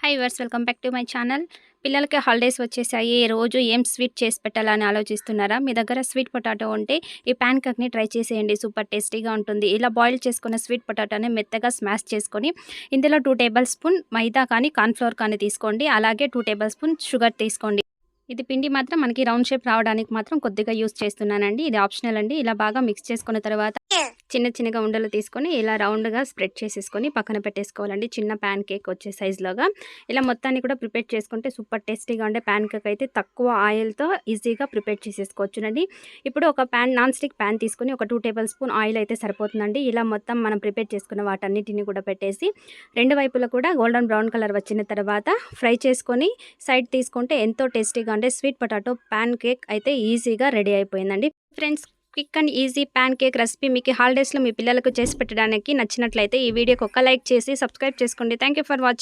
Hi viewers welcome back to my channel. పిల్లలకి holidays వచ్చేసాయి. రోజు ఏం స్వీట్ చేసి పెట్టాలని ఆలోచిస్తున్నారా? మీ దగ్గర స్వీట్ పొటాటో ఉంటే ఈ ప్యాన్ కేక్‌ని ట్రై చేసేయండి. సూపర్ టేస్టీగా ఉంటుంది. ఇలా బాయిల్ చేసుకున్న స్వీట్ పొటాటోని మెత్తగా స్మాష్ చేసుకొని ఇందులో 2 టేబుల్ స్పూన్ మైదా కానీ, కార్న్ ఫ్లోర్ కానీ తీసుకోండి. అలాగే 2 టేబుల్ స్పూన్ షుగర్ తీసుకోండి. ఇది పిండి మాత్రం మనకి రౌండ్ షేప్ రావడానికి మాత్రం కొద్దిగా యూజ్ చేస్తున్నానండి. ఇది ఆప్షనల్ అండి. ఇలా బాగా మిక్స్ చేసుకున్న తర్వాత చిన్నగా ఉండలు తీసుకొని ఇలా రౌండ్‌గా స్ప్రెడ్ చేసేసుకొని పక్కన పెట్టేసుకోవాలండి. చిన్న ప్యాన్ కేక్ వచ్చే సైజులోగా. ఇలా మొత్తాన్ని కూడా ప్రిపేర్ చేసుకుంటే సూపర్ టేస్టీగా ఉండే ప్యాన్ కేక్ అయితే తక్కువ ఆయిల్‌తో ఈజీగా ప్రిపేర్ చేసేసుకోవచ్చునండి. ఇప్పుడు ఒక నాన్ స్టిక్ ప్యాన్ తీసుకొని ఒక 2 టేబుల్ స్పూన్ ఆయిల్ అయితే సరిపోతుందండి. ఇలా మొత్తం మనం ప్రిపేర్ చేసుకున్న వాటన్నిటిని కూడా పెట్టేసి రెండు వైపులా కూడా గోల్డెన్ బ్రౌన్ కలర్ వచ్చిన తర్వాత ఫ్రై చేసుకొని సైడ్ తీసుకుంటే ఎంతో టేస్టీగా ఉండే స్వీట్ పొటాటో ప్యాన్ కేక్ అయితే ఈజీగా రెడీ అయిపోయిందండి. Friends, quick and easy pan cake recipe మీకు హాలిడేస్లో మీ పిల్లలకు చేసి పెట్టడానికి నచ్చినట్లయితే ఈ వీడియోకి ఒక లైక్ చేసి సబ్స్క్రైబ్ చేసుకోండి. Thank you for watching.